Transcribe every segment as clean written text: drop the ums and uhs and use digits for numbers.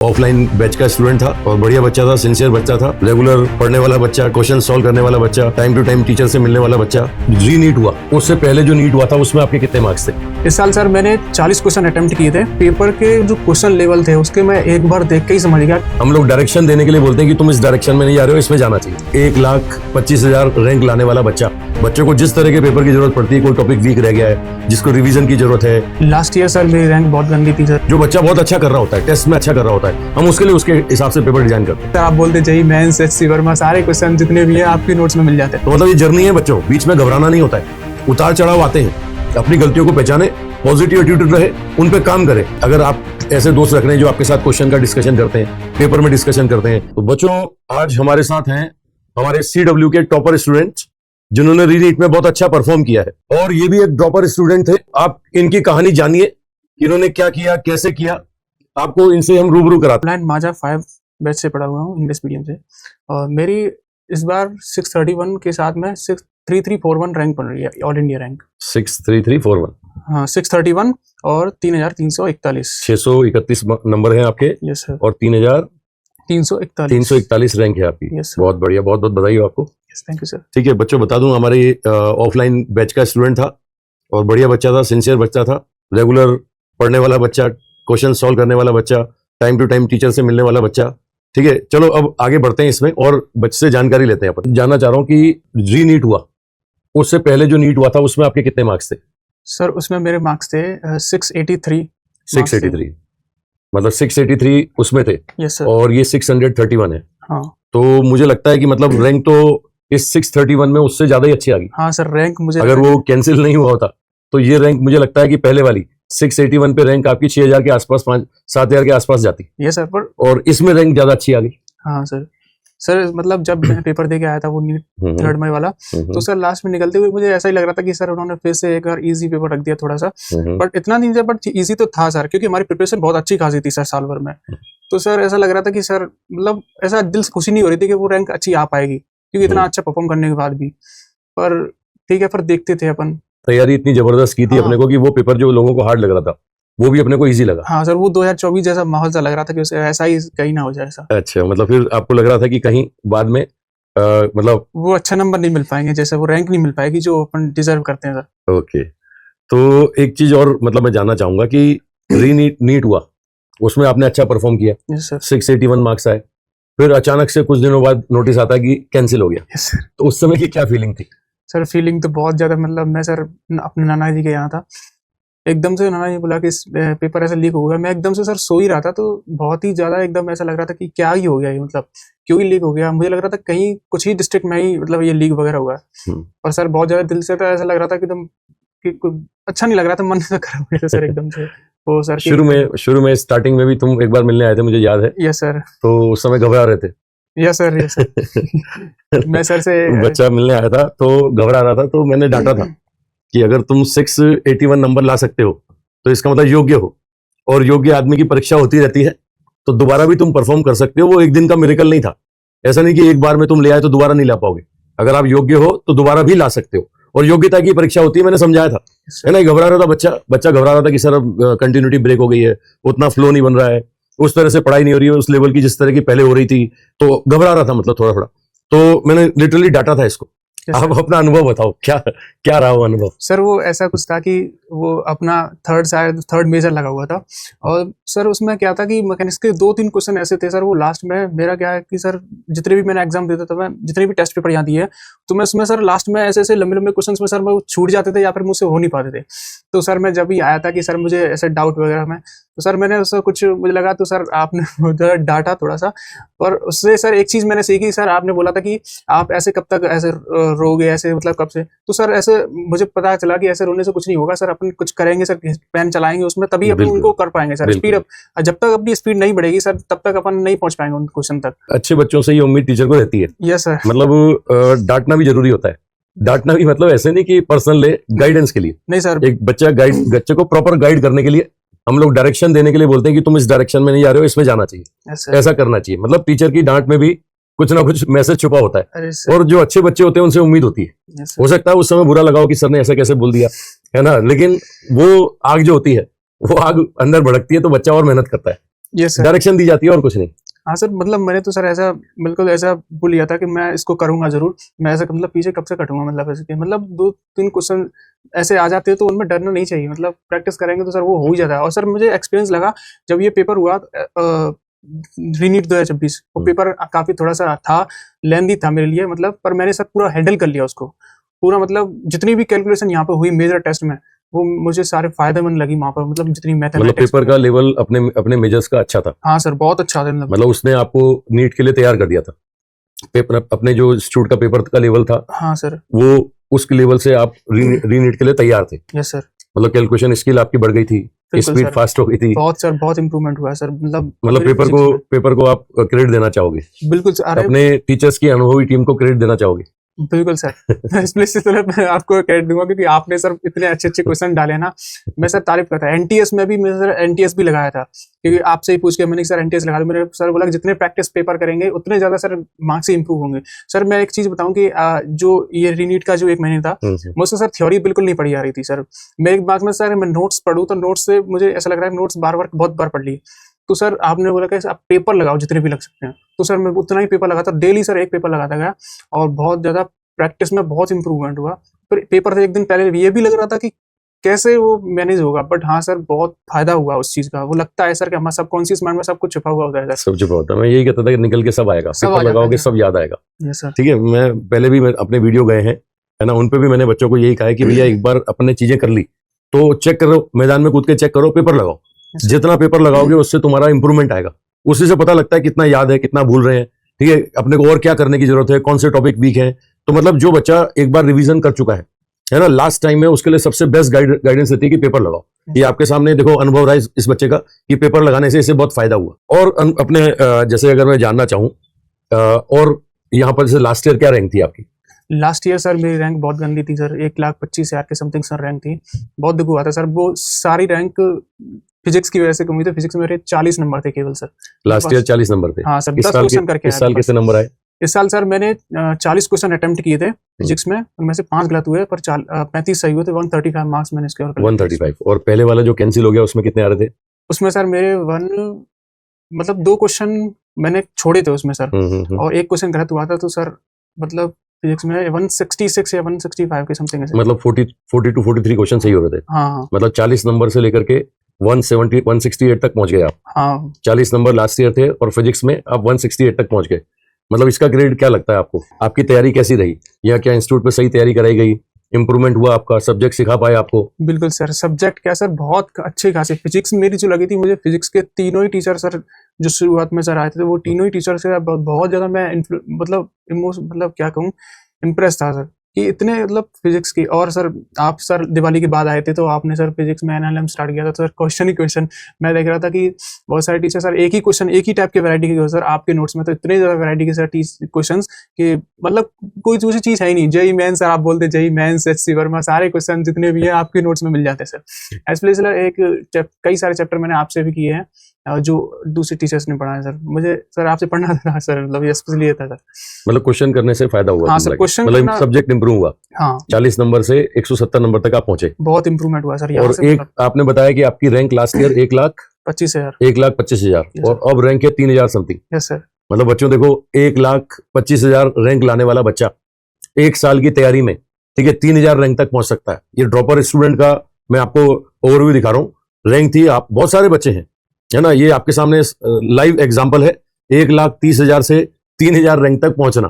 Offline batch का student था और बढ़िया बच्चा था, सिंसियर बच्चा था, रेगुलर पढ़ने वाला बच्चा, क्वेश्चन सॉल्व करने वाला बच्चा, टाइम टू टाइम टीचर से मिलने वाला बच्चा। री नीट हुआ, उससे पहले जो नीट हुआ था उसमें आपके कितने मार्क्स थे? इस साल सर मैंने 40 क्वेश्चन अटेम्प्ट किए थे। पेपर के जो क्वेश्चन लेवल थे उसके मैं एक बार देख के ही समझ गया। हम लोग डायरेक्शन देने के लिए बोलते हैं कि तुम इस डायरेक्शन में नहीं जा रहे हो, इसमें जाना चाहिए। 1,25,000 रैंक लाने वाला बच्चा, बच्चों को जिस तरह के पेपर की जरूरत पड़ती है, कोई टॉपिक वीक रह गया है, जिसको रिवीजन की जरूरत है। लास्ट ईयर सर मेरी रैंक बहुत गंदी थी सर। जो बच्चा बहुत अच्छा कर रहा होता है, टेस्ट में अच्छा कर रहा होता है, हम उसके लिए उसके हिसाब से पेपर डिजाइन करते हैं। सर आप बोलते जेईई मेंस, एचएससी वर्मा, सारे क्वेश्चन जितने भी हैं आपकी नोट्स में मिल जाते हैं। तो मतलब ये जर्नी है बच्चों, बीच में घबराना नहीं होता है। उतार चढ़ाव आते हैं, अपनी गलतियों को पहचाने, पॉजिटिव एटीट्यूड रहे, उन पे काम करें। अगर आप ऐसे दोस्त रख रहे हैं जो आपके साथ क्वेश्चन का डिस्कशन करते हैं, पेपर में डिस्कशन करते हैं, तो बच्चों आज हमारे साथ हैं हमारे CW के टॉपर स्टूडेंट जिन्होंने रीनीट में बहुत अच्छा परफॉर्म किया है, और ये भी एक ड्रॉपर स्टूडेंट थे। आप इनकी कहानी जानिए, इन्होंने क्या किया, कैसे किया, आपको इनसे हम रूबरू कराते हैं। ऑफलाइन माजा 5 बैच से पढ़ा हुआ हूँ, इंग्लिश मीडियम से, और मेरी इस बार 631 के साथ में 63341 रैंक बन रही है, ऑल इंडिया रैंक 63341। हाँ 631 और 3341। 631 नंबर है आपके। Yes sir. और 3,341 रैंक है आपकी। Yes sir. बहुत बढ़िया, बहुत बहुत बधाई हो आपको। Yes thank you sir. ठीक है बच्चों, बता दूं हमारे ऑफलाइन बैच का स्टूडेंट था और बढ़िया बच्चा था, सिंसियर बच्चा था, रेगुलर पढ़ने वाला बच्चा, क्वेश्चन सॉल्व करने वाला बच्चा, टाइम टू टाइम टीचर से मिलने वाला बच्चा। ठीक है, चलो अब आगे बढ़ते हैं इसमें और बच्चे से जानकारी लेते हैं। अपन जानना चाह रहा हूँ कि री नीट हुआ, उससे पहले जो नीट हुआ था उसमें आपके कितने मार्क्स थे? सर उसमें मेरे मार्क्स थे 683। 683, मतलब 683 उसमें थे। Yes sir. और ये 631 है। हाँ तो मुझे लगता है कि मतलब रैंक तो इस 631 में उससे ज्यादा ही अच्छी आ गई। हाँ सर, रैंक मुझे अगर वो कैंसिल नहीं हुआ होता तो ये रैंक मुझे लगता है कि पहले वाली 681 पे रैंक आपकी 6,000 के आसपास, 7,000 के आसपास जाती। ये सर पर और इसमें रैंक ज्यादा अच्छी आ गई। हाँ सर। सर मतलब जब मैं पेपर दे के आया था वो नीट 3rd मई वाला, तो सर लास्ट में निकलते हुए मुझे ऐसा ही लग रहा था कि सर उन्होंने फिर से एक बार इजी पेपर रख दिया थोड़ा सा, बट इतना नहीं था, बट इजी तो था सर, क्योंकि हमारी प्रिपरेशन बहुत अच्छी खासी थी सर साल भर में। तो सर ऐसा लग रहा था कि सर मतलब ऐसा दिल से खुशी नहीं हो रही थी कि वो रैंक अच्छी आ पाएगी, क्योंकि इतना अच्छा परफॉर्म करने के बाद भी। पर ठीक है, पर देखते थे अपन। तैयारी इतनी जबरदस्त की थी अपने को कि वो पेपर जो लोगों को हार्ड लग रहा था वो भी अपने को इजी लगा। हाँ सर, वो 2024 जैसा माहौल सा लग रहा था कि उसे ऐसा ही कहीं ना हो जाए ऐसा। अच्छा, मतलब फिर आपको लग रहा था कि कहीं बाद में मतलब वो अच्छा नंबर नहीं मिल पाएंगे, जैसे वो रैंक नहीं मिल पाएगी जो अपन डिजर्व करते हैं सर। ओके, तो एक चीज और मतलब मैं जानना चाहूंगा कि री नीट हुआ, उसमें आपने अच्छा परफॉर्म किया। Yes sir. 681 मार्क्स आए, फिर अचानक से कुछ दिनों बाद नोटिस आता है कि कैंसिल हो गया। Yes sir. तो उस समय की क्या फीलिंग थी? सर फीलिंग तो बहुत ज्यादा, मतलब मैं सर अपने नाना जी के यहाँ था, एकदम से नाना जी बोला कि पेपर ऐसा लीक हो गया। मैं एकदम से सर सो ही रहा था, तो बहुत ही ज्यादा एकदम ऐसा लग रहा था कि क्या ही हो गया ये, मतलब क्यों ही लीक हो गया। मुझे लग रहा था कहीं कुछ ही डिस्ट्रिक्ट में ही मतलब ये लीक वगैरह हुआ है। और सर बहुत ज्यादा दिल से था, ऐसा लग रहा था कि एकदम कि अच्छा नहीं लग रहा था, मन से खराब हो गया था सर एकदम से। वो सर शुरू में स्टार्टिंग में भी तुम एक बार मिलने आए थे, मुझे याद है। Yes sir. तो उस समय घबरा रहे थे। Yes sir, yes sir. मैं सर से बच्चा मिलने आया था तो घबरा रहा था, तो मैंने डांटा था कि अगर तुम 681 नंबर ला सकते हो तो इसका मतलब योग्य हो, और योग्य आदमी की परीक्षा होती रहती है, तो दोबारा भी तुम परफॉर्म कर सकते हो। वो एक दिन का मिरेकल नहीं था, ऐसा नहीं कि एक बार में तुम ले आए तो दोबारा नहीं ला पाओगे। अगर आप योग्य हो तो दोबारा भी ला सकते हो, और योग्यता की परीक्षा होती है, मैंने समझाया था, है ना। घबरा रहा था बच्चा घबरा रहा था कि सर अब कंटिन्यूटी ब्रेक हो गई है, उतना फ्लो नहीं बन रहा है, उस तरह से पढ़ाई नहीं हो रही है उस लेवल की जिस तरह की पहले हो रही थी, तो घबरा रहा था, मतलब थोड़ा थोड़ा। तो मैंने लिटरली डांटा था इसको। आप अपना अनुभव बताओ, क्या रहा वो अनुभव? सर वो ऐसा कुछ था कि वो अपना थर्ड मेजर लगा हुआ था, और सर उसमें क्या था कि मैकेनिक्स के 2-3 क्वेश्चन ऐसे थे सर। वो लास्ट में मेरा क्या है कि सर जितने भी मैंने एग्जाम देता था, मैं जितने भी टेस्ट पेपर यहाँ दिए, तो मैं उसमें सर लास्ट में ऐसे लंबे क्वेश्चन में सर मैं छूट जाते थे या फिर मुझसे हो नहीं पाते थे। तो सर मैं जब भी आया था कि सर मुझे ऐसे डाउट वगैरह में, तो सर मैंने उससे कुछ मुझे लगा, तो सर आपने उधर डांटा थोड़ा सा, और उससे सर एक चीज मैंने सीखी। सर आपने बोला था कि आप ऐसे कब तक ऐसे रोगे, ऐसे मतलब कब से। तो सर ऐसे मुझे पता चला कि ऐसे रोने से कुछ नहीं होगा सर, अपन कुछ करेंगे सर, पेन चलाएंगे उसमें, तभी अपन उनको कर पाएंगे सर। स्पीड अप, जब तक अपनी स्पीड नहीं बढ़ेगी सर तब तक अपन नहीं पहुंच पाएंगे उन क्वेश्चन तक। अच्छे बच्चों से ये उम्मीद टीचर को रहती है। Yes sir. मतलब डांटना भी जरूरी होता है। डांटना भी मतलब ऐसे नहीं कि पर्सनल ले, गाइडेंस के लिए नहीं सर। एक बच्चे को प्रॉपर गाइड करने के लिए हम लोग डायरेक्शन देने के लिए बोलते हैं कि तुम इस डायरेक्शन में नहीं जा रहे हो, इसमें जाना चाहिए, ऐसा करना चाहिए। मतलब टीचर की डांट में भी कुछ ना कुछ मैसेज छुपा होता है, और जो अच्छे बच्चे होते हैं उनसे उम्मीद होती है। हो सकता है उस समय बुरा लगा हो कि सर ने ऐसा कैसे बोल दिया, है ना, लेकिन वो आग जो होती है वो आग अंदर भड़कती है तो बच्चा और मेहनत करता है। Yes sir. डायरेक्शन दी जाती है और कुछ नहीं। हाँ सर, मतलब मैंने तो सर ऐसा बिल्कुल ऐसा बोल लिया था कि मैं इसको करूंगा जरूर। मैं ऐसा मतलब पीछे कब से कटूंगा, मतलब ऐसे कि मतलब 2-3 क्वेश्चन ऐसे आ जाते हैं तो उनमें डरना नहीं चाहिए, मतलब प्रैक्टिस करेंगे तो सर वो हो ही जाता है। और सर मुझे एक्सपीरियंस लगा जब ये पेपर हुआ रीनीट 2026, वो पेपर काफी थोड़ा सा था, लेंदी था मेरे लिए, मतलब पर मैंने सर पूरा हैंडल कर लिया उसको पूरा, मतलब जितनी भी कैलकुलेशन यहाँ पे हुई मेजर टेस्ट में वो मुझे सारे फायदेमंद लगी वहाँ पर, मतलब जितनी मतलब मैथमेटिक्स पेपर का लेवल अपने अपने मेजर्स का अच्छा था। हाँ सर बहुत अच्छा था, मतलब उसने आपको नीट के लिए तैयार कर दिया था। पेपर अपने जो इंस्टीट्यूट का पेपर का लेवल था हाँ सर। वो उसके लेवल से आप रीनीट के लिए तैयार थे। Yes sir. मतलब कैलकुलेशन स्किल आपकी बढ़ गई थी, बिल्कुल स्पीड सर, फास्ट हो गई थी। बहुत सर बहुत इम्प्रूवमेंट हुआ है सर, मतलब मतलब मेरे physics में। पेपर को आप क्रेडिट देना चाहोगे, बिल्कुल सर, अरे अपने टीचर्स की अनुभवी टीम को क्रेडिट देना चाहोगे। बिल्कुल सर। मैं इस प्लेस से सर मैं आपको क्रेडिट दूंगा क्योंकि आपने सर इतने अच्छे अच्छे क्वेश्चन डाले ना, मैं सर तारीफ करता है। एनटीएस में भी मैं सर एनटीएस भी लगाया था, क्योंकि आपसे ही पूछ के मैंने सर एनटीएस लगा दिया। मेरे सर बोला कि जितने प्रैक्टिस पेपर करेंगे उतने ज्यादा सर मार्क्स ही इंप्रूव होंगे। सर मैं एक चीज बताऊं कि जो ये रीनीट का जो 1 महीने था मुझसे सर थ्योरी बिल्कुल नहीं पढ़ी आ रही थी सर। मेरे एक बात में सर मैं नोट्स पढ़ूं तो नोट्स से मुझे ऐसा लग रहा है नोट्स बार बार बहुत बार पढ़ लिए। तो सर आपने बोला कि आप पेपर लगाओ जितने भी लग सकते हैं, तो सर मैं उतना ही पेपर लगाता, डेली सर एक पेपर लगाता गया और बहुत ज्यादा प्रैक्टिस में बहुत इंप्रूवमेंट हुआ। फिर पेपर से एक दिन पहले ये भी लग रहा था कि कैसे वो मैनेज होगा, बट हाँ सर बहुत फायदा हुआ उस चीज का। वो लगता है सर कि हमारे सबकॉन्शियस माइंड में सब कुछ छुपा हुआ होता है सर। सब छुपा होता है। मैं यही कहता था कि निकल के सब आएगा, सब आ पेपर जाता लगाओगे है। सब याद आएगा। Yes sir. ठीक है, मैं पहले भी अपने वीडियो गए हैं है ना, उन पे भी मैंने बच्चों को यही कहा है कि भैया एक बार अपने चीजें कर ली तो चेक करो, मैदान में कूद के चेक करो, पेपर लगाओ। Yes, sir. जितना पेपर लगाओगे उससे तुम्हारा इंप्रूवमेंट आएगा, उसी से पता लगता है कितना याद है, कितना भूल रहे हैं। ठीक है, अपने को और क्या करने की जरूरत है, कौन से टॉपिक वीक है। तो मतलब जो बच्चा एक बार रिवीजन कर चुका है ना, लास्ट टाइम में उसके लिए सबसे बेस्ट गाइडेंस रहती है कि पेपर लगाओ। ये आपके सामने देखो अनुभव रहा है इस बच्चे का कि पेपर लगाने से इसे बहुत फायदा हुआ। और अपने जैसे अगर मैं जानना चाहूँ और यहाँ पर जैसे लास्ट ईयर क्या रैंक थी आपकी? लास्ट ईयर सर मेरी रैंक बहुत गंदी थी सर, 1,25,000 के समथिंग सर रैंक थी, बहुत दुख हुआ था सर। वो सारी रैंक फिजिक्स की वजह से कम हुई थी, फिजिक्स में मेरे 40 नंबर थे केवल सर। लास्ट ईयर 40 नंबर थे? हाँ सर, 10 क्वेश्चन करके इस साल कितने नंबर आए? इस साल सर मैंने 40 क्वेश्चन अटेम्प्ट किए थे फिजिक्स में, उनमें से 5 गलत हुए पर 35 सही हुए थे। 135 मार्क्स मैंने इसके। 135। और पहले वाला जो कैंसिल हो गया उसमें कितने आ रहे थे? उसमें सर मेरे मतलब 2 क्वेश्चन मैंने छोड़े थे उसमें सर, और एक क्वेश्चन गलत हुआ था, तो सर मतलब फिजिक्स में 166 या 165 के समथिंग है। मतलब 40 टू 43 क्वेश्चन सही हो रहे थे। हाँ। मतलब 40 नंबर से लेकर के 168 तक पहुंच गए आप। हाँ। 40 नंबर लास्ट ईयर थे और फिजिक्स में आप 168 तक पहुंच गए। मतलब इसका ग्रेड क्या लगता है आपको? आपकी तैयारी कैसी रही, या क्या इंस्टीट्यूट पे सही तैयारी कराई गई, इंप्रूवमेंट हुआ आपका, सब्जेक्ट सिखा पाए आपको? बिल्कुल सर, सब्जेक्ट क्या सर, बहुत अच्छे खासे फिजिक्स मेरी जो लगी थी, मुझे फिजिक्स के तीनों ही टीचर सर जो शुरुआत में सर आए थे, वो तीनों ही टीचर से बहुत ज्यादा मैं मतलब क्या कहूँ, इम्प्रेस था सर कि इतने मतलब फिजिक्स की। और सर आप सर दिवाली के बाद आए थे तो आपने सर फिजिक्स में एनएलएम स्टार्ट किया था, तो सर क्वेश्चन ही क्वेश्चन मैं देख रहा था कि बहुत सारे टीचर सर एक ही क्वेश्चन एक ही टाइप के वैरायटी के सर, आपके नोट्स में तो इतने ज्यादा वैरायटी के सर क्वेश्चन कि मतलब कोई दूसरी चीज है ही नहीं। जेई मेंस सर आप बोलते, जेई मेंस, एचसी वर्मा, सारे क्वेश्चन जितने भी हैं आपके नोट्स में मिल जाते हैं सर। इसलिए सर कई सारे चैप्टर मैंने आपसे भी किए हैं जो दूसरे टीचर्स ने पढ़ाया सर। मुझे सर आपसे पढ़ना था सर, मतलब ये स्पेशली ये था सर। मतलब क्वेश्चन करने से फायदा हुआ? हाँ सर, क्वेश्चन मतलब सब्जेक्ट इंप्रूव हुआ। हाँ, 40 नंबर से 170 नंबर तक आप पहुंचे, बहुत इंप्रूवमेंट हुआ सर। और एक आपने बताया कि आपकी रैंक लास्ट ईयर 1,25,000 1,25,000 और अब रैंक है 3,000 समथिंग। Yes sir. मतलब बच्चों देखो, 1,25,000 रैंक लाने वाला बच्चा 1 साल की तैयारी में, ठीक है, 3,000 रैंक तक पहुंच सकता है। ये ड्रॉपर स्टूडेंट का मैं आपको ओवरव्यू दिखा रहा हूँ। रैंक थी, आप बहुत सारे बच्चे हैं, है ना, ये आपके सामने लाइव एग्जाम्पल है। 1,30,000 से 3,000 रैंक तक पहुंचना,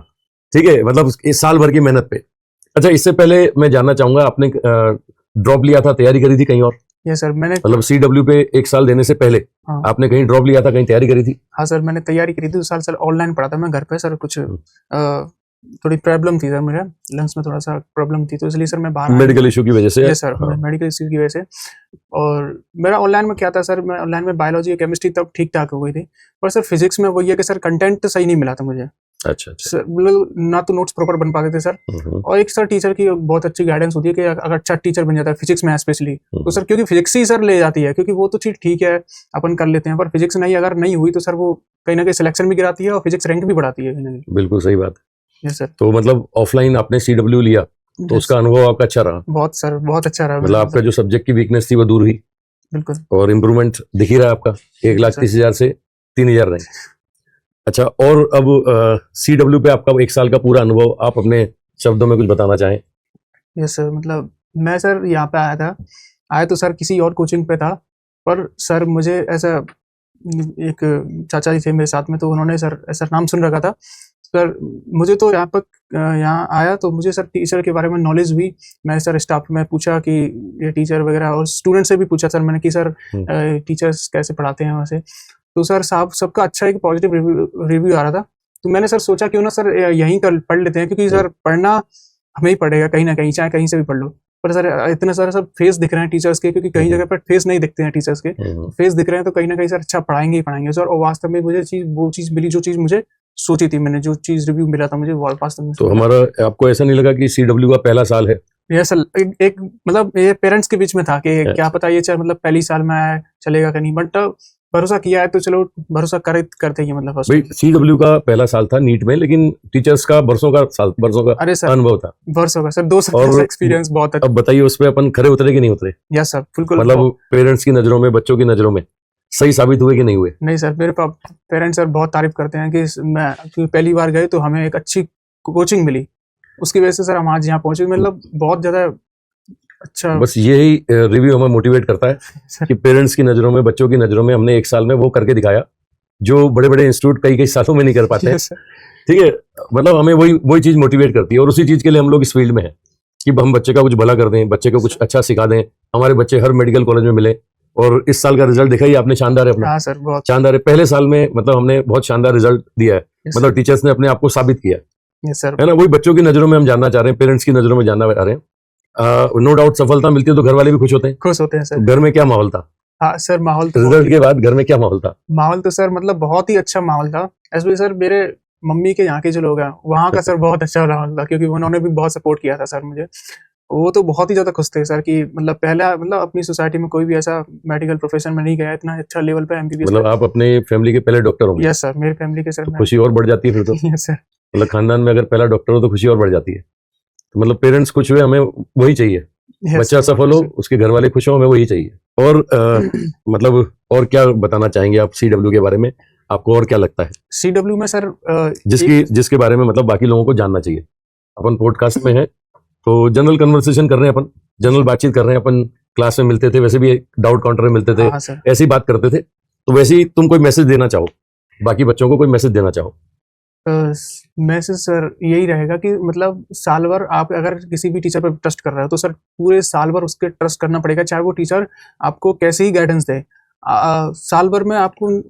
ठीक है, मतलब इस साल भर की मेहनत पे। अच्छा, इससे पहले मैं जानना चाहूंगा, आपने ड्रॉप लिया था, तैयारी करी थी कहीं और? यस सर, मैंने मतलब CW पे 1 साल देने से पहले आपने कहीं ड्रॉप लिया था, कहीं तैयारी करी थी? हाँ सर, मैंने तैयारी करी थी 2 साल सर, ऑनलाइन पढ़ा था मैं घर पे सर। कुछ थोड़ी प्रॉब्लम थी सर, मेरे लंग्स में थोड़ा सा प्रॉब्लम थी, तो इसलिए सर मैं बाहर, मेडिकल इशू की वजह से? यस सर, मेडिकल इशू की वजह से। और मेरा ऑनलाइन में क्या था सर, मैं ऑनलाइन में बायोलॉजी केमिस्ट्री तब ठीक ठाक हो गई थी, पर सर फिजिक्स में वही है कि सर कंटेंट सही नहीं मिला था मुझे। अच्छा सर, ना तो नोट्स प्रॉपर बन पाते थे सर, और एक सर टीचर की बहुत अच्छी गाइडेंस होती है कि अगर अच्छा टीचर बन जाता है फिजिक्स में स्पेशली, तो सर क्योंकि फिजिक्स ही सर ले जाती है, क्योंकि वो तो ठीक है अपन कर लेते हैं, पर फिजिक्स नहीं अगर नहीं हुई तो सर वो कहीं ना कहीं सिलेक्शन भी गिराती है और फिजिक्स रैंक भी बढ़ाती है कहीं ना कहीं। बिल्कुल सही बात है। Yes sir. तो मतलब ऑफलाइन आपने CW लिया तो उसका अनुभव आपका अच्छा रहा? बहुत सर, बहुत अच्छा रहा। मतलब आपका जो सब्जेक्ट की वीकनेस थी वो दूर हुई? बिल्कुल। और इम्प्रूवमेंट दिख ही रहा है आपका, 1,30,000 से 3,000 रैंक। अच्छा, और अब CW पे आपका 1 साल का पूरा अनुभव आप अपने शब्दों में कुछ बताना चाहें? यस सर, मतलब मैं सर यहाँ पे आया तो सर किसी और कोचिंग पे था, पर सर मुझे ऐसा एक चाचा जी थे मेरे साथ में, तो उन्होंने सर ऐसा नाम सुन रखा था सर। मुझे तो यहाँ आया तो मुझे सर टीचर के बारे में नॉलेज हुई। मैं सर स्टाफ में पूछा कि ये टीचर वगैरह, और स्टूडेंट से भी पूछा सर मैंने कि सर टीचर्स कैसे पढ़ाते हैं वहाँ से। तो सर साहब सबका अच्छा एक पॉजिटिव रिव्यू आ रहा था। तो मैंने सर सोचा क्यों ना सर यहीं कर पढ़ लेते हैं, क्योंकि सर पढ़ना हमें ही पड़ेगा कहीं ना कहीं, चाहे कहीं से भी पढ़ लो। पर सर इतने सारे सब फेस दिख रहे हैं टीचर्स के, क्योंकि कई जगह पर फेस नहीं दिखते हैं टीचर्स के, फेस दिख रहे हैं, तो कहीं ना कहीं सर अच्छा पढ़ाएंगे ही पढ़ाएंगे सर। और वास्तव में मुझे वो चीज़ मिली जो चीज़ मुझे सोची थी मैंने, जो चीज़ रिव्यू मिला था मुझे वास्तव में। तो हमारा, आपको ऐसा नहीं लगा कि CW का पहला साल है? यस सर, एक मतलब ये पेरेंट्स के बीच में था कि क्या पता ये चाहे मतलब पहली साल में आया चलेगा कि नहीं, बट भरोसा किया है तो चलो भरोसा करते ही मतलब। भाई CW का पहला साल था नीट में, लेकिन टीचर्स का बरसों का अरे सर अनुभव था। वर्षों का सर, 2 साल का एक्सपीरियंस बहुत अच्छा। अब बताइए उस पे अपन खरे उतरे कि नहीं उतरे? यस सर बिल्कुल। मतलब पेरेंट्स की नजरों में, बच्चों की नजरों में सही साबित हुए कि नहीं हुए? नहीं सर, मेरे पेरेंट्स सर बहुत तारीफ करते हैं कि पहली बार गए तो हमें एक अच्छी कोचिंग मिली, उसकी वजह से सर हम आज यहाँ पहुंचे। मतलब बहुत ज्यादा अच्छा। बस यही रिव्यू हमें मोटिवेट करता है कि पेरेंट्स की नजरों में, बच्चों की नजरों में हमने 1 साल में वो करके दिखाया जो बड़े बड़े इंस्टीट्यूट कई सालों में नहीं कर पाते। ठीक है, मतलब हमें वही चीज मोटिवेट करती है, और उसी चीज के लिए हम लोग इस फील्ड में हैं कि हम बच्चे का कुछ भला कर दें, बच्चे को कुछ अच्छा सिखा दें, हमारे बच्चे हर मेडिकल कॉलेज में मिले। और इस साल का रिजल्ट देखा ही आपने, शानदार है अपना। हाँ सर, बहुत शानदार है। पहले साल में मतलब हमने बहुत शानदार रिजल्ट दिया है, मतलब टीचर्स ने अपने आप को साबित किया है ना। वही बच्चों की नजरों में हम जानना चाह रहे हैं, पेरेंट्स की नजरों में जानना चाह रहे हैं। नो डाउट सफलता मिलती है तो घर वाले भी खुश होते हैं सर। घर में क्या माहौल था? हाँ सर, माहौल तो रिजल्ट के बाद घर में क्या माहौल था? माहौल तो सर मतलब बहुत ही अच्छा माहौल था। ऐसे सर मेरे मम्मी के यहाँ के जो लोग हैं वहाँ का सर बहुत अच्छा माहौल था, क्योंकि उन्होंने भी बहुत सपोर्ट किया था सर मुझे। वो तो बहुत ही ज्यादा खुश थे सर कि मतलब पहला मतलब अपनी सोसाइटी में कोई भी ऐसा मेडिकल प्रोफेशन में नहीं गया इतना अच्छा लेवल पे MBBS। मतलब आप अपने फैमिली के पहले डॉक्टर होंगे? यस सर, मेरी फैमिली के सर। तो खुशी और बढ़ जाती है फिर तो। Yes sir. मतलब खानदान में अगर पहला डॉक्टर हो तो खुशी और बढ़ जाती है। तो मतलब पेरेंट्स खुश हुए, हमें वही चाहिए। बच्चा सफल हो, उसके घर वाले खुश हो, हमें वही चाहिए। और मतलब और क्या बताना चाहेंगे आप CW के बारे में? आपको और क्या लगता है CW में सर जिसके बारे में मतलब बाकी लोगों को जानना चाहिए? अपन पॉडकास्ट में है तो जनरल कन्वर्सेशन कर रहे हैं, अपन जनरल बातचीत कर रहे हैं। अपन क्लास में मिलते थे, वैसे भी डाउट काउंटर में मिलते थे, ऐसी बात करते थे। तो वैसे ही तुम कोई मैसेज देना चाहो, बाकी बच्चों को कोई मैसेज देना चाहो? मैसेज सर यही रहेगा कि मतलब साल भर आप अगर किसी भी टीचर पर ट्रस्ट कर रहे हो तो सर पूरे साल भर उसके ट्रस्ट करना पड़ेगा, चाहे वो टीचर आपको कैसे ही गाइडेंस दे। साल भर में आपको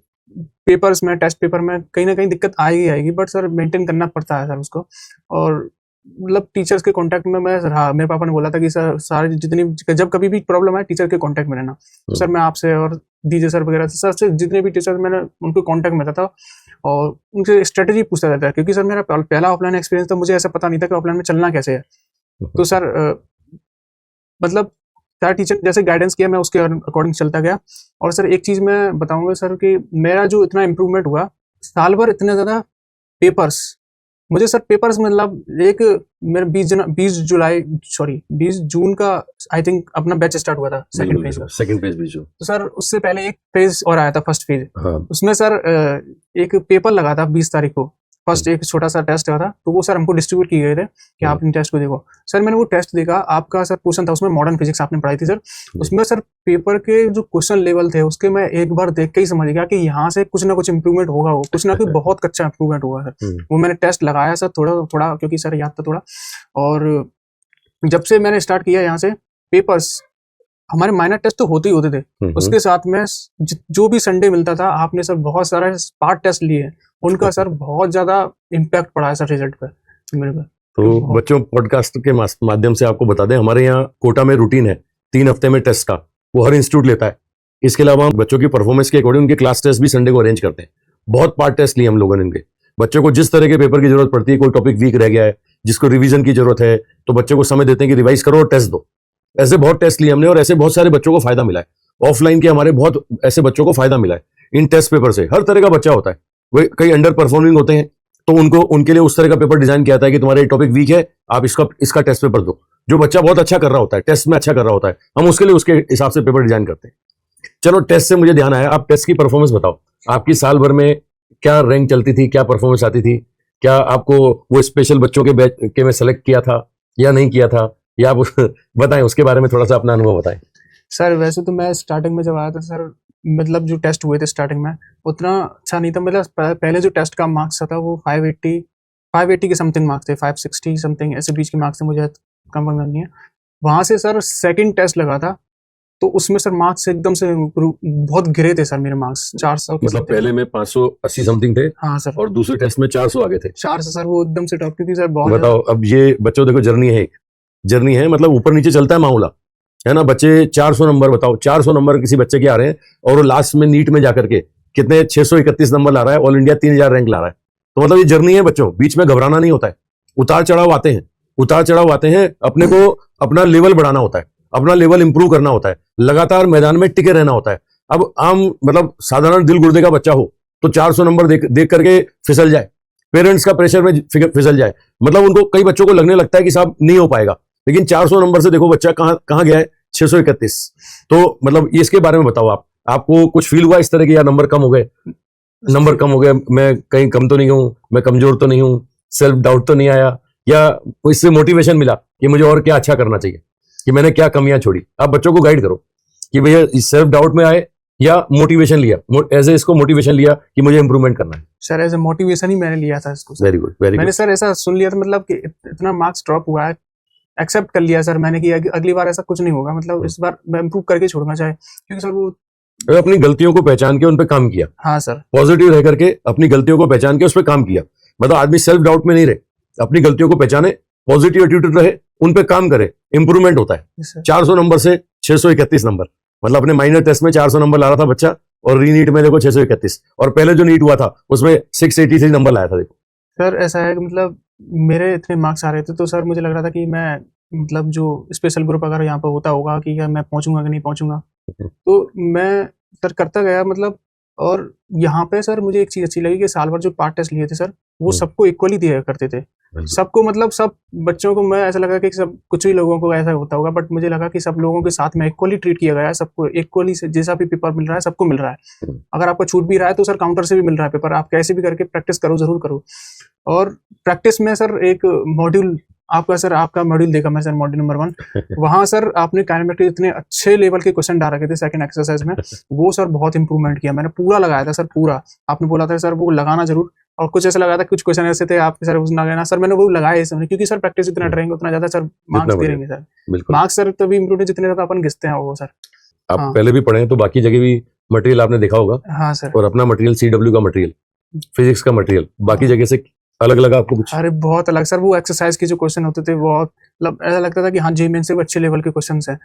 पेपर्स में, टेस्ट पेपर में कहीं ना कहीं दिक्कत आएगी, बट सर मेंटेन करना पड़ता है सर उसको। और मतलब टीचर्स के कांटेक्ट में मैं रहा। मेरे पापा ने बोला था कि सर सारे जितनी जब कभी भी प्रॉब्लम है टीचर के कांटेक्ट में रहना। तो सर मैं आपसे और डीजे सर वगैरह सर से जितने भी टीचर मैंने उनको कांटेक्ट में था और उनसे स्ट्रेटेजी पूछता रहता है, क्योंकि सर मेरा पहला ऑफलाइन एक्सपीरियंस था, मुझे ऐसा पता नहीं था कि ऑफलाइन में चलना कैसे है। तो सर मतलब सारे टीचर जैसे गाइडेंस किया मैं उसके अकॉर्डिंग चलता गया। और सर एक चीज़ मैं बताऊंगा सर कि मेरा जो इतना इम्प्रूवमेंट हुआ साल भर, इतने ज़्यादा पेपर्स मुझे सर पेपर्स मतलब एक मेरा 20 जून का आई थिंक अपना बैच स्टार्ट हुआ था, सेकंड फेज भी। तो सर उससे पहले एक फेज और आया था, फर्स्ट फेज। उसमें सर एक पेपर लगा था 20 तारीख को, फर्स्ट एक छोटा सा टेस्ट हुआ था। तो वो सर हमको डिस्ट्रीब्यूट किए गए थे कि आप इन टेस्ट को देखो। सर मैंने वो टेस्ट देखा, आपका सर क्वेश्चन था उसमें मॉडर्न फिजिक्स आपने पढ़ाई थी सर। उसमें सर पेपर के जो क्वेश्चन लेवल थे उसके मैं एक बार देख के ही समझ गया कि यहाँ से कुछ ना कुछ इंप्रूवमेंट होगा, वो कुछ ना कुछ बहुत अच्छा इंप्रूवमेंट होगा सर। वो मैंने टेस्ट लगाया सर थोड़ा क्योंकि सर याद था थोड़ा। और जब से मैंने स्टार्ट किया यहाँ से पेपर्स, हमारे माइनर टेस्ट तो होते ही होते थे, उसके साथ में जो भी संडे मिलता था आपने सर बहुत सारे पार्ट टेस्ट लिए, उनका सर बहुत ज्यादा इम्पैक्ट पड़ा है सर रिजल्ट पे मेरे पे। तो बच्चों पॉडकास्ट के माध्यम से आपको बता दें, हमारे यहाँ कोटा में रूटीन है 3 हफ्ते में टेस्ट का, वो हर इंस्टीट्यूट लेता है। इसके अलावा बच्चों की परफॉर्मेंस के अकॉर्डिंग उनके क्लास टेस्ट भी संडे को अरेंज करते हैं। बहुत पार्ट टेस्ट लिए हम लोगों ने इनके। बच्चों को जिस तरह के पेपर की जरूरत पड़ती है, कोई टॉपिक वीक रह गया है जिसको रिवीजन की जरूरत है, तो बच्चों को समय देते हैं कि रिवाइज करो और टेस्ट दो। ऐसे बहुत टेस्ट लिए हमने और ऐसे बहुत सारे बच्चों को फायदा मिला है। ऑफलाइन के हमारे बहुत ऐसे बच्चों को फायदा मिला है इन टेस्ट पेपर से। हर तरह का बच्चा होता है, वे कई अंडर परफॉर्मिंग होते हैं, तो उनके लिए उस तरह का पेपर डिजाइन किया था कि तुम्हारे टॉपिक वीक है, आप इसका टेस्ट पेपर दो। जो बच्चा बहुत अच्छा कर रहा होता है, टेस्ट में अच्छा कर रहा होता है, हम उसके लिए उसके हिसाब से पेपर डिजाइन करते हैं। चलो टेस्ट से मुझे ध्यान आया, आप टेस्ट की परफॉर्मेंस बताओ, आपकी साल भर में क्या रैंक चलती थी, क्या परफॉर्मेंस आती थी, क्या आपको वो स्पेशल बच्चों के बैच के में सेलेक्ट किया था या नहीं किया था, या आप बताएं उसके बारे में थोड़ा सा अपना अनुभव बताएं। सर वैसे तो मैं स्टार्टिंग में जब आया था सर, मतलब जो टेस्ट हुए थे स्टार्टिंग में उतना अच्छा नहीं था। मतलब पहले जो टेस्ट का मार्क्स था वो 580 के समथिंग मार्क्स थे, 560 समथिंग ऐसे बीच के मार्क्स थे, मुझे कंफर्म नहीं है। वहां से सर सेकंड टेस्ट लगा था, तो उसमें सर मार्क्स एकदम से बहुत गिरे थे सर मेरे मार्क्स, 400 के मतलब something। पहले में 580 समथिंग थे हाँ सर, और दूसरे टेस्ट में 400 आगे थे। 400 सर वो एकदम से टॉप की थी सर, बहुत बताओ, अब ये बच्चों देखो जर्नी है, एक जर्नी है, मतलब ऊपर नीचे चलता है मामला, है ना। बच्चे 400 नंबर, बताओ 400 नंबर किसी बच्चे के आ रहे हैं और वो लास्ट में नीट में जाकर के कितने 631 नंबर ला रहा है, ऑल इंडिया 3000 रैंक ला रहा है। तो मतलब ये जर्नी है बच्चों, बीच में घबराना नहीं होता है, उतार चढ़ाव आते हैं, उतार चढ़ाव आते हैं, अपने को अपना लेवल बढ़ाना होता है, अपना लेवल इंप्रूव करना होता है, लगातार मैदान में टिके रहना होता है। अब आम मतलब साधारण दिल गुर्दे का बच्चा हो तो 400 नंबर देख करके फिसल जाए, पेरेंट्स का प्रेशर में फिसल जाए, मतलब उनको, कई बच्चों को लगने लगता है कि साहब नहीं हो पाएगा, लेकिन 400 नंबर से देखो बच्चा कहाँ गया है, 631। तो मतलब इसके बारे में बताओ, आपको कुछ फील हुआ इस तरह के, या नंबर कम हो गए, नंबर कम हो गए, मैं कहीं कम तो नहीं हूं, मैं कमजोर तो नहीं हूं, सेल्फ डाउट तो नहीं आया, या इससे मोटिवेशन मिला कि मुझे और क्या अच्छा करना चाहिए, कि मैंने क्या कमियां छोड़ी। आप बच्चों को गाइड करो कि भैया सेल्फ डाउट में आए या मोटिवेशन लिया, ऐसे इसको मोटिवेशन लिया कि मुझे इंप्रूवमेंट करना है। सर एज ए मोटिवेशन ही मैंने लिया था इसको। वेरी गुड, वेरी मैंने गुड। सर ऐसा सुन लिया था, मतलब कि इतना मार्क्स ड्रॉप हुआ है, एक्सेप्ट कर लिया सर मैंने कि अगली बार ऐसा कुछ नहीं होगा, मतलब इस बार मैं इंप्रूव करके छोड़ूंगा चाहे, क्योंकि सर वो अपनी गलतियों को पहचान के उन पे काम किया, हाँ सर, पॉजिटिव रह करके अपनी गलतियों को पहचान के उस पर काम किया। मतलब आदमी सेल्फ डाउट में नहीं रहे, अपनी गलतियों को पहचाने, पॉजिटिव एटीट्यूड रहे, उन पे काम करे, इंप्रूवमेंट होता है। yes, sir। 400 नंबर से 631 नंबर, मतलब अपने माइनर टेस्ट में 400 नंबर ला रहा था बच्चा, और रीनीट में देखो 631, और पहले जो नीट हुआ था उसमें 683 नंबर लाया था। देखो सर ऐसा है कि मतलब मेरे इतने मार्क्स आ रहे थे, तो सर मुझे लग रहा था कि मैं, मतलब जो स्पेशल ग्रुप अगर यहाँ पर होता होगा कि क्या मैं पहुंचूंगा कि नहीं पहुंचूंगा, तो मैं सर करता गया, मतलब। और यहाँ पे सर मुझे एक चीज अच्छी लगी कि साल भर जो पार्ट टेस्ट लिए थे सर, वो सबको इक्वली दिया करते थे, सबको, मतलब सब बच्चों को। मैं ऐसा लगा कि सब, कुछ ही लोगों को ऐसा होता होगा, बट मुझे लगा कि सब लोगों के साथ में इक्वली ट्रीट किया गया है, सबको इक्वली से जैसा भी पेपर मिल रहा है सबको मिल रहा है। अगर आपको छूट भी रहा है तो सर काउंटर से भी मिल रहा है पेपर, आप कैसे भी करके प्रैक्टिस करो, जरूर करो। और प्रैक्टिस में सर एक मॉड्यूल आपका मॉड्यूल देखा मैं सर, मॉड्यूल नंबर 1, वहां सर आपने काइनेमेट्री इतने अच्छे लेवल के क्वेश्चन डाल रखे थे सेकंड एक्सरसाइज में, वो सर बहुत इंप्रूवमेंट किया, मैंने पूरा लगाया था सर, पूरा। आपने बोला था सर वो लगाना जरूर, और कुछ ऐसा लगा था, कुछ क्वेश्चन ऐसे थे आपके सर उस ना लेना, सर मैंने वो लगाया इसमें, क्योंकि सर प्रैक्टिस जितना करेंगे उतना ज्यादा सर मार्क्स दे देंगे सर। मार्क्स सर तभी इंप्रूव जितने ज्यादा अपन घिसते हैं वो सर। आप पहले भी पढ़े हैं तो बाकी जगह भी मटेरियल आपने देखा होगा। हाँ सर। और अपना मटेरियल CW का मटेरियल, फिजिक्स का मटेरियल बाकी जगह से अलग लगा आपको कुछ? अरे बहुत अलग सर, वो एक्सरसाइज के जो क्वेश्चन होते थे बहुत, मतलब ऐसा लगता था कि हाँ जी से अच्छे लेवल के क्वेश्चन हैं।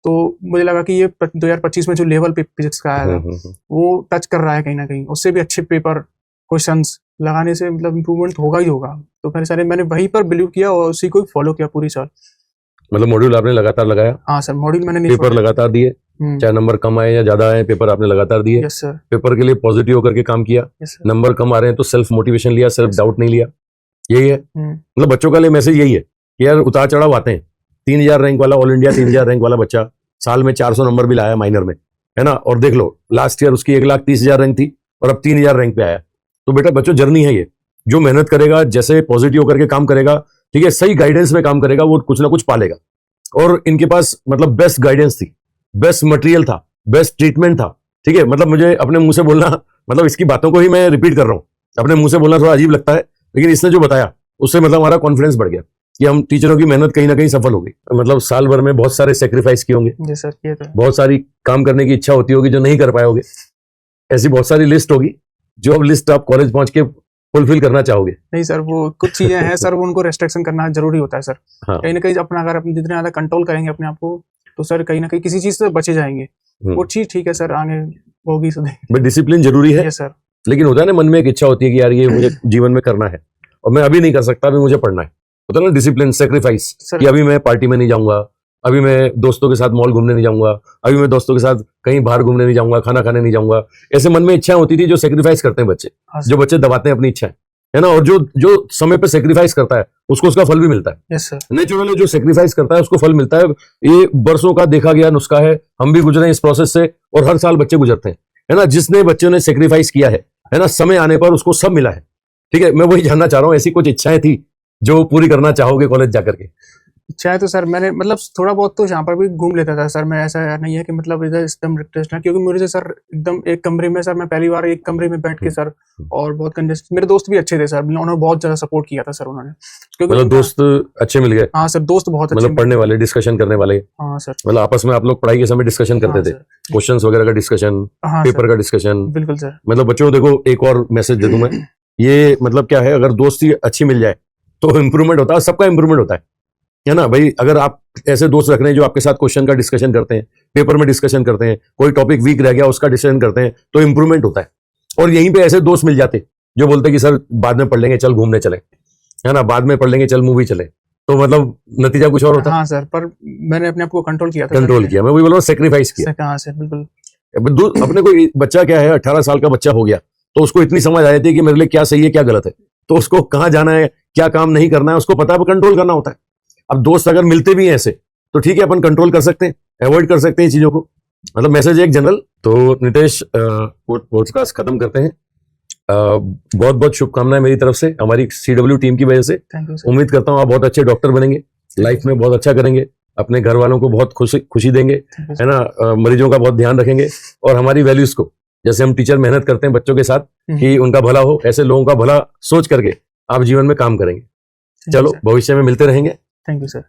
तो मुझे लगा कि ये 2025 में जो लेवल पे फिजिक्स का आया था वो टच कर रहा है कहीं ना कहीं, उससे भी अच्छे पेपर क्वेश्चंस लगाने से मतलब इंप्रूवमेंट होगा ही होगा। तो फिर सारे मैंने वहीं पर बिलीव किया और उसी को फॉलो किया पूरी साल। मतलब मॉड्यूल आपने लगातार लगाया? हाँ सर, मॉड्यूल मैंने नहीं पेपर लगातार दिए, चाहे नंबर कम आए या ज्यादा आए, पेपर आपने लगातार दिए। Yes sir. पेपर के लिए पॉजिटिव होकर के काम किया। Yes sir. नंबर कम आ रहे हैं तो सेल्फ मोटिवेशन लिया, सेल्फ डाउट नहीं लिया। यही है मतलब बच्चों का लिए मैसेज यही है कि यार उतार चढ़ाव आते हैं। 3000 रैंक वाला, ऑल इंडिया 3000 रैंक वाला बच्चा साल में 400 नंबर भी लाया माइनर में, है ना। और देख लो लास्ट ईयर उसकी 1,30,000 रैंक थी और अब 3000 रैंक पे आया। तो बेटा बच्चों जर्नी है ये, जो मेहनत करेगा, जैसे पॉजिटिव करके काम करेगा, ठीक है, सही गाइडेंस में काम करेगा, वो कुछ ना कुछ पालेगा। और इनके पास मतलब बेस्ट गाइडेंस थी, बेस्ट मटेरियल था, बेस्ट ट्रीटमेंट था, ठीक है। मतलब मुझे अपने मुंह से बोलना, मतलब इसकी बातों को ही मैं रिपीट कर रहा हूँ, अपने मुंह से बोलना थोड़ा अजीब लगता है, लेकिन इसने जो बताया उससे मतलब हमारा कॉन्फिडेंस बढ़ गया कि हम टीचरों की मेहनत कहीं ना कहीं सफल होगी। मतलब साल भर में बहुत सारे सेक्रीफाइस किए होंगे, जी सर, ये तो बहुत सारी काम करने की इच्छा होती होगी जो नहीं कर पाए होगे, ऐसी बहुत सारी लिस्ट होगी जो अब लिस्ट आप कॉलेज पहुंच के फुलफिल करना चाहोगे। नहीं सर, वो कुछ चीजें हैं सर, उनको रेस्ट्रिक्शन करना जरूरी होता है सर। हाँ। कहीं ना कहीं अपना, अगर अपने जितने ज्यादा कंट्रोल करेंगे अपने आप को, तो सर कहीं ना कहीं किसी चीज से बचे जाएंगे। वो चीज ठीक है सर, आगे होगी सर। डिसिप्लिन जरूरी है सर, लेकिन होता है ना मन में एक इच्छा होती है कि यार ये मुझे जीवन में करना है और मैं अभी नहीं कर सकता, अभी मुझे पढ़ना है। होता है ना डिसिप्लिन, सेक्रीफाइस, कि अभी मैं पार्टी में नहीं जाऊंगा, अभी मैं दोस्तों के साथ मॉल घूमने नहीं जाऊंगा, अभी मैं दोस्तों के साथ कहीं बाहर घूमने नहीं जाऊंगा, खाना खाने नहीं जाऊंगा। ऐसे मन में इच्छाएं होती थी जो सेक्रीफाइस करते हैं बच्चे, जो बच्चे दबाते हैं अपनी इच्छाएं। है ना। और जो जो समय पे सेक्रीफाइस करता है उसको उसका फल भी मिलता है। Yes sir. नेचुरली जो सेक्रीफाइस करता है उसको फल मिलता है। ये बरसों का देखा गया नुस्खा है, हम भी गुजरे हैं इस प्रोसेस से और हर साल बच्चे गुजरते हैं, है ना। जिसने बच्चों ने सेक्रीफाइस किया है ना, समय आने पर उसको सब मिला है। ठीक है, मैं वही जानना चाह रहा हूँ, ऐसी कुछ इच्छाएं थी जो पूरी करना चाहोगे कॉलेज जाकर के? चाहे तो सर मैंने मतलब थोड़ा बहुत तो यहाँ पर भी घूम लेता था सर मैं, ऐसा नहीं है कि मतलब इधर एकदम रिक्वेस्ट है, क्योंकि मुझे सर एकदम एक कमरे में सर, मैं पहली बार एक कमरे में बैठ के सर, और बहुत कंजेस्ट, मेरे दोस्त भी अच्छे थे सर, उन्होंने बहुत ज्यादा सपोर्ट किया था सर उन्होंने, क्योंकि मतलब दोस्त अच्छे मिल गए? हाँ सर, दोस्त बहुत अच्छे मतलब पढ़ने वाले, डिस्कशन करने वाले? हाँ सर। मतलब आपस में आप लोग पढ़ाई के समय डिस्कशन करते हाँ थे, सर। क्वेश्चंस वगैरह का डिस्कशन, हाँ पेपर सर, का डिस्कशन? बिल्कुल सर। मतलब बच्चों को देखो, एक और मैसेज दे दूं मैं, ये मतलब क्या है, अगर दोस्ती अच्छी मिल जाए तो इंप्रूवमेंट होता है, सबका इंप्रूवमेंट होता है ना भाई। अगर आप ऐसे दोस्त रख रहे हैं जो आपके साथ क्वेश्चन का डिस्कशन करते हैं, पेपर में डिस्कशन करते हैं, कोई टॉपिक वीक रह गया उसका डिस्कशन करते हैं, तो इंप्रूवमेंट होता है। और यहीं पे ऐसे दोस्त मिल जाते जो बोलते कि सर बाद में पढ़ लेंगे, चल घूमने चले, है ना, बाद में पढ़ लेंगे, चल मूवी चले, तो मतलब नतीजा कुछ और होता है। हाँ सर, पर मैंने अपने आप को कंट्रोल किया था। कंट्रोल किया, मैं वही बोल रहा हूँ, सेक्रीफाइस किया। हाँ सर, बिल्कुल। अपने कोई बच्चा क्या है, 18 साल का बच्चा हो गया तो उसको इतनी समझ आ जाती है कि मेरे लिए क्या सही है क्या गलत है, तो उसको कहाँ जाना है, क्या काम नहीं करना है, उसको पता है, कंट्रोल करना होता है। अब दोस्त अगर मिलते भी हैं ऐसे तो ठीक है, अपन कंट्रोल कर सकते हैं, अवॉइड कर सकते हैं चीजों को। मतलब मैसेज एक जनरल। तो नितेश, पॉडकास्ट खत्म करते हैं। बहुत बहुत शुभकामनाएं मेरी तरफ से, हमारी CW टीम की वजह से। Thank you sir. उम्मीद करता हूँ आप बहुत अच्छे डॉक्टर बनेंगे, लाइफ में बहुत अच्छा करेंगे, अपने घर वालों को बहुत खुशी देंगे, है ना, मरीजों का बहुत ध्यान रखेंगे, और हमारी वैल्यूज को, जैसे हम टीचर मेहनत करते हैं बच्चों के साथ कि उनका भला हो, ऐसे लोगों का भला सोच करके आप जीवन में काम करेंगे। चलो, भविष्य में मिलते रहेंगे। Thank you sir.